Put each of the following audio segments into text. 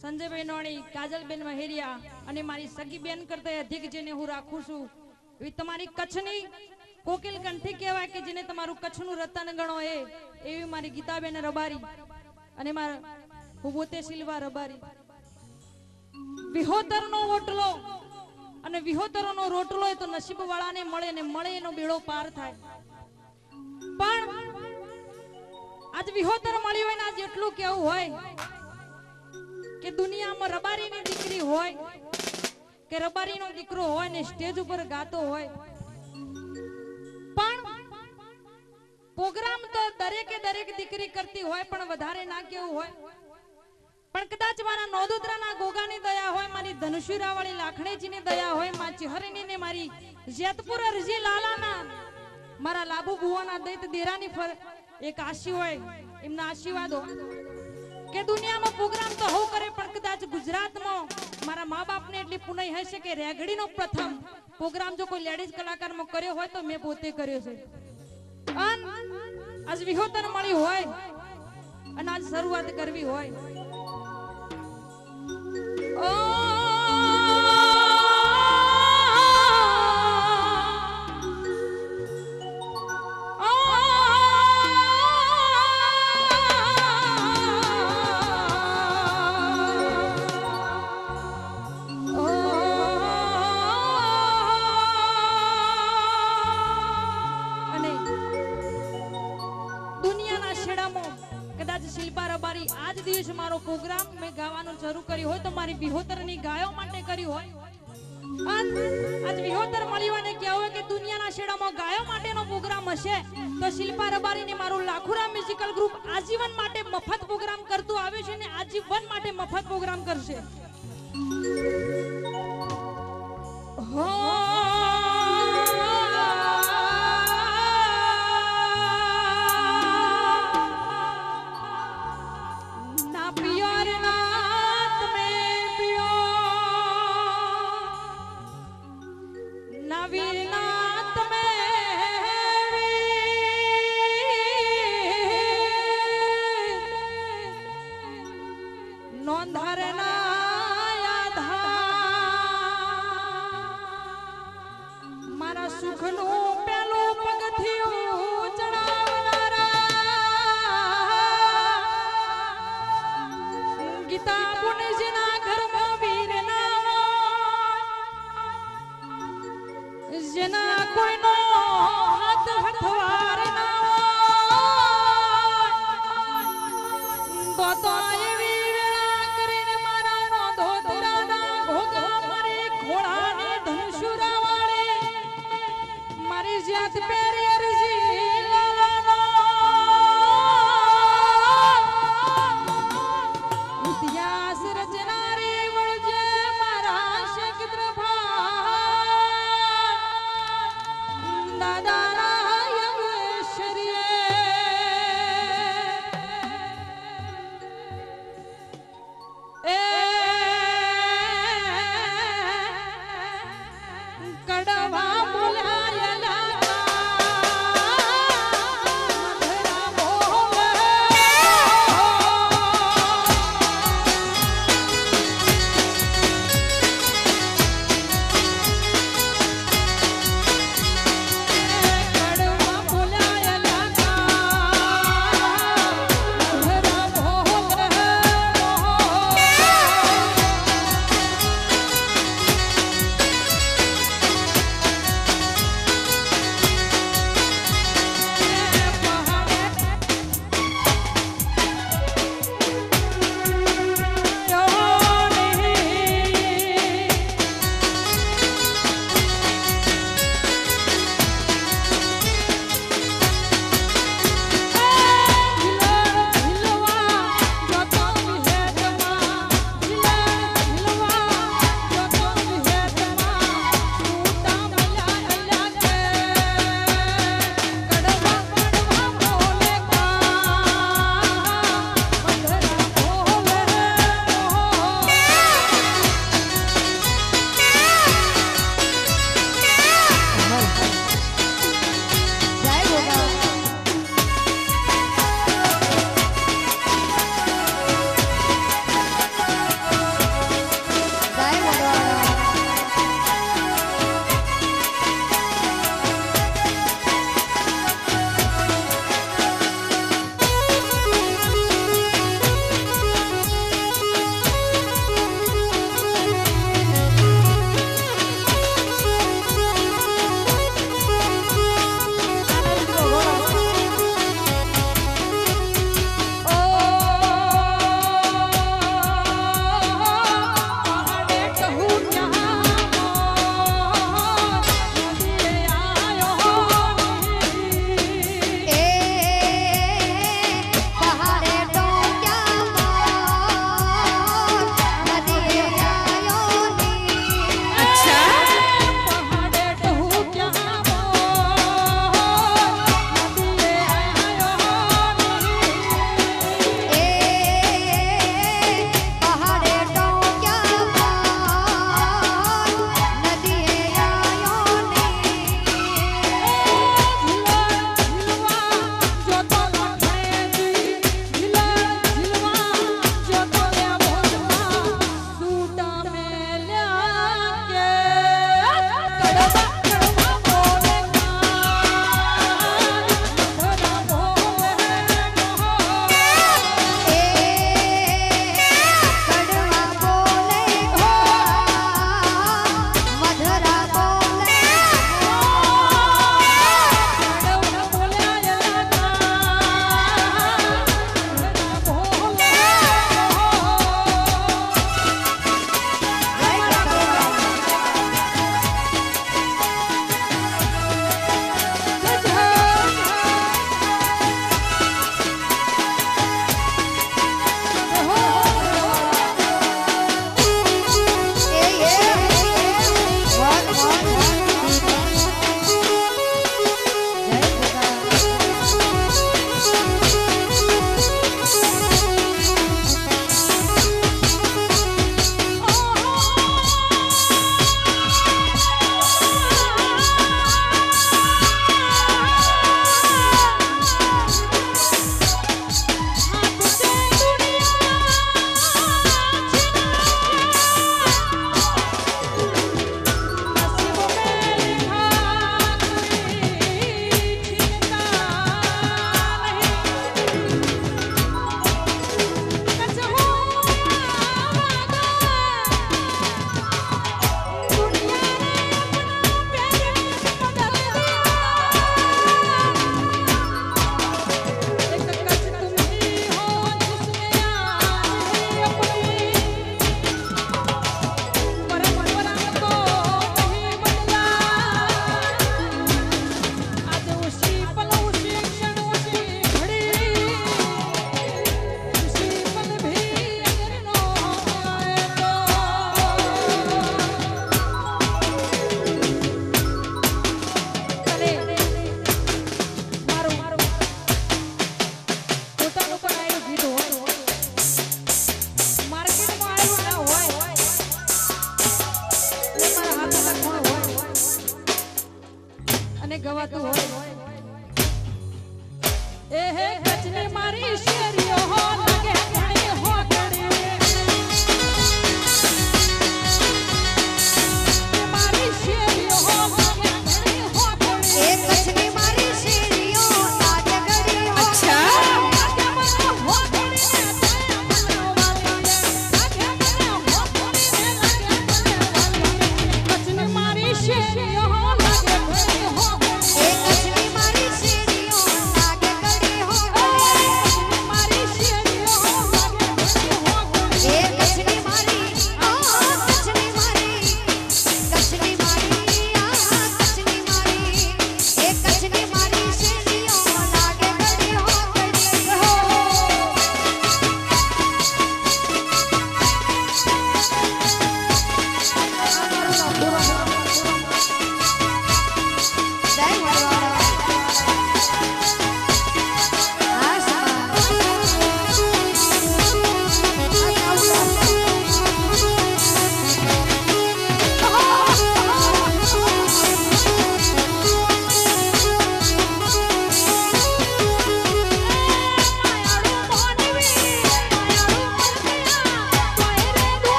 સંજયભાઈ નોણી, કાજલબેન મહેરિયા અને મારી સગી બેન કરતા અધિક જેને હું રાખું છું એવી તમારી કચ્છની કોકિલ કંઠી કહેવાય કે જેને તમારું કચ્છનું રતન ગણો એવી મારી ગીતાબેન રબારી અને મારા હુબોતે સિલવા રબારી. વિહોતરનો ઓટલો અને વિહોતરનો રોટલો એ તો નસીબ વાળાને મળે ને મળે એનો બેડો પાર થાય. પણ આજ વિહોતર મળ્યું હોય ને આજ એટલું કેવું હોય કે દુનિયામાં રબારીની દીકરી હોય કે રબારીનો દીકરો હોય ને સ્ટેજ ઉપર ગાતો હોય પણ પ્રોગ્રામ તો દરેક દીકરી કરતી હોય પણ વધારે ના કેવું હોય. પણ કદાચ મારા નોદોદરાના ગોગાની દયા હોય, મારી ધનુષુરા વાળી લાખણીજીની દયા હોય, મા ચહરીની ને મારી જેતપુર અરજી લાલાના મારા લાભુ ભુવાના દૈત દેરાની એક આશી હોય એમના આશીર્વાદો કે દુનિયામાં પ્રોગ્રામ તો હો કરે પણ કદાચ ગુજરાતમાં મારા મા બાપને એટલી પુનઈ હશે કે રેગડીનો પ્રથમ પ્રોગ્રામ જો કોઈ લેડીઝ કલાકારમાં કર્યો હોય તો મેં પોતે કર્યો છે. આજ વિહોતર મળી હોય અને આજ શરૂઆત કરવી હોય આજ દિવસ મારો પ્રોગ્રામ મેં ગાવાનું શરૂ કર્યું હોય તો મારી વિહોતરની ગાયો માટે કર્યું હોય. આજ વિહોતર મળ્યું અને કહેવું હોય કે દુનિયાના શેડામાં ગાયો માટેનો પ્રોગ્રામ હશે તો શિલ્પા રબારીને મારું લાખુરા મ્યુઝિકલ ગ્રુપ આજીવન માટે મફત પ્રોગ્રામ કરતું આવ્યું છે ને આજીવન માટે મફત પ્રોગ્રામ કરશે. હો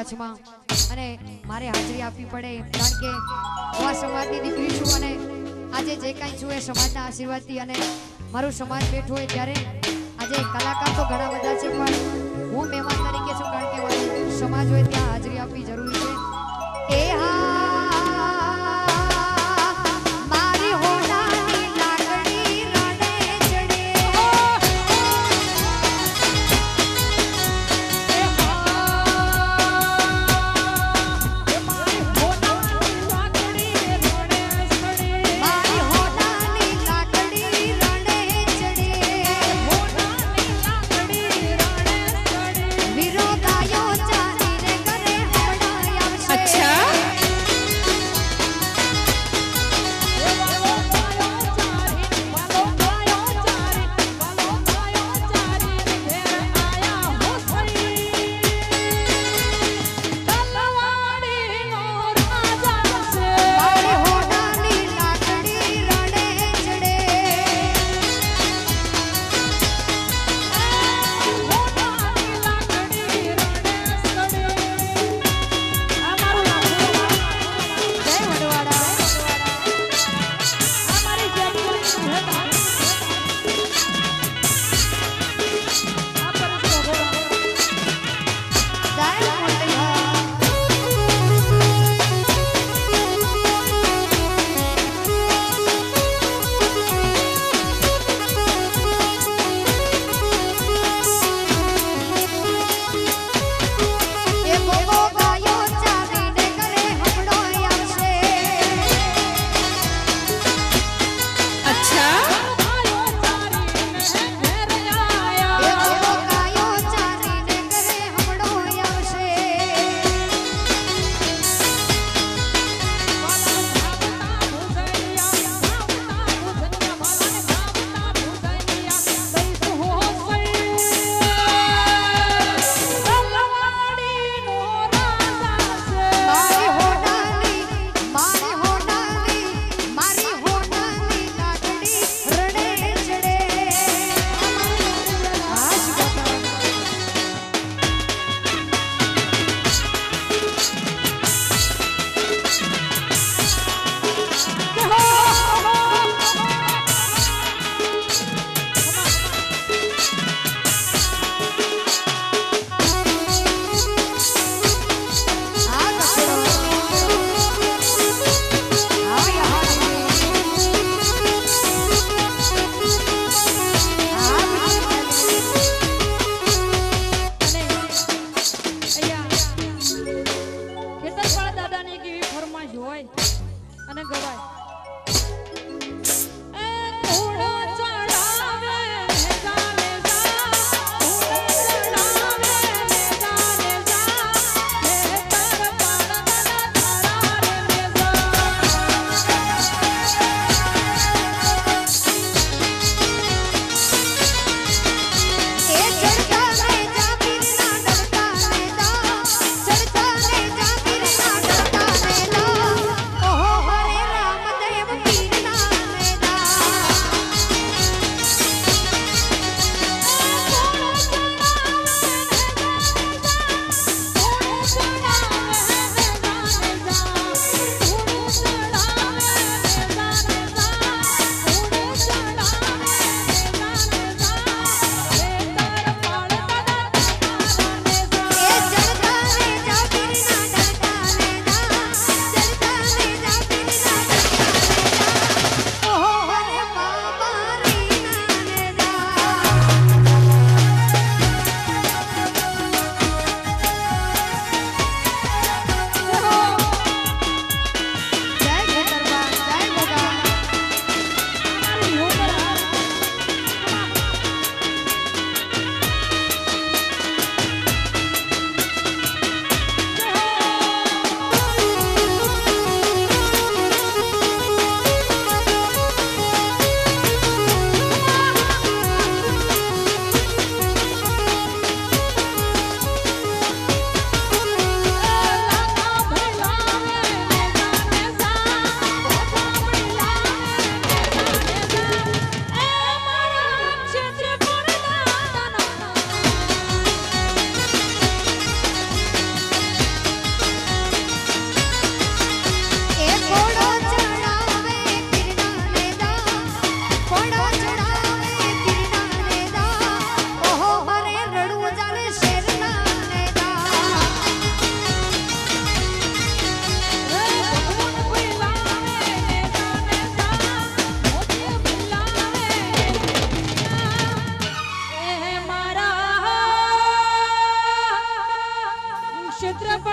કચ્છમાં અને મારે હાજરી આપવી પડે કારણ કે હું આ સમાજની દીકરી છું અને આજે જે કાંઈ છું એ સમાજના આશીર્વાદથી અને મારું સમાજ બેઠો હોય ત્યારે આજે કલાકાર તો ઘણા બધા છે પણ હું મહેમાન તરીકે છું કારણ કે મારું સમાજ હોય ત્યાં હાજરી આપવી જરૂરી છે એ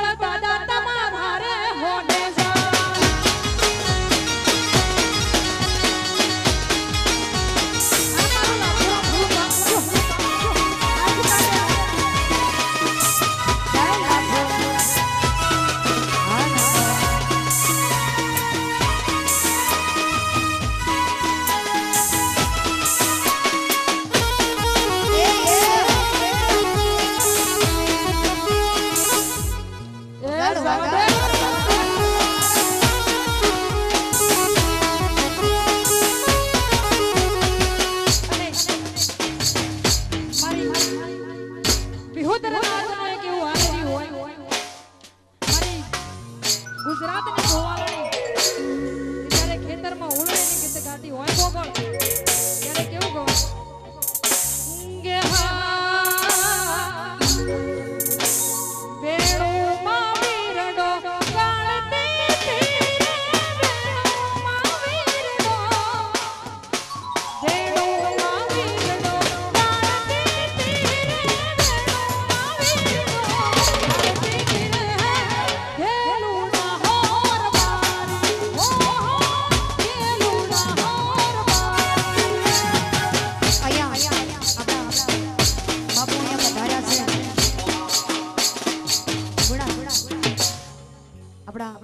પણ દાદા તમારા રે હોને જા ગુજરાતની ગોવાળણી જ્યારે ખેતરમાં ઉળણીની ગીત ગાતી હોય ગોગળ ત્યારે કેવું ગવાય કે હા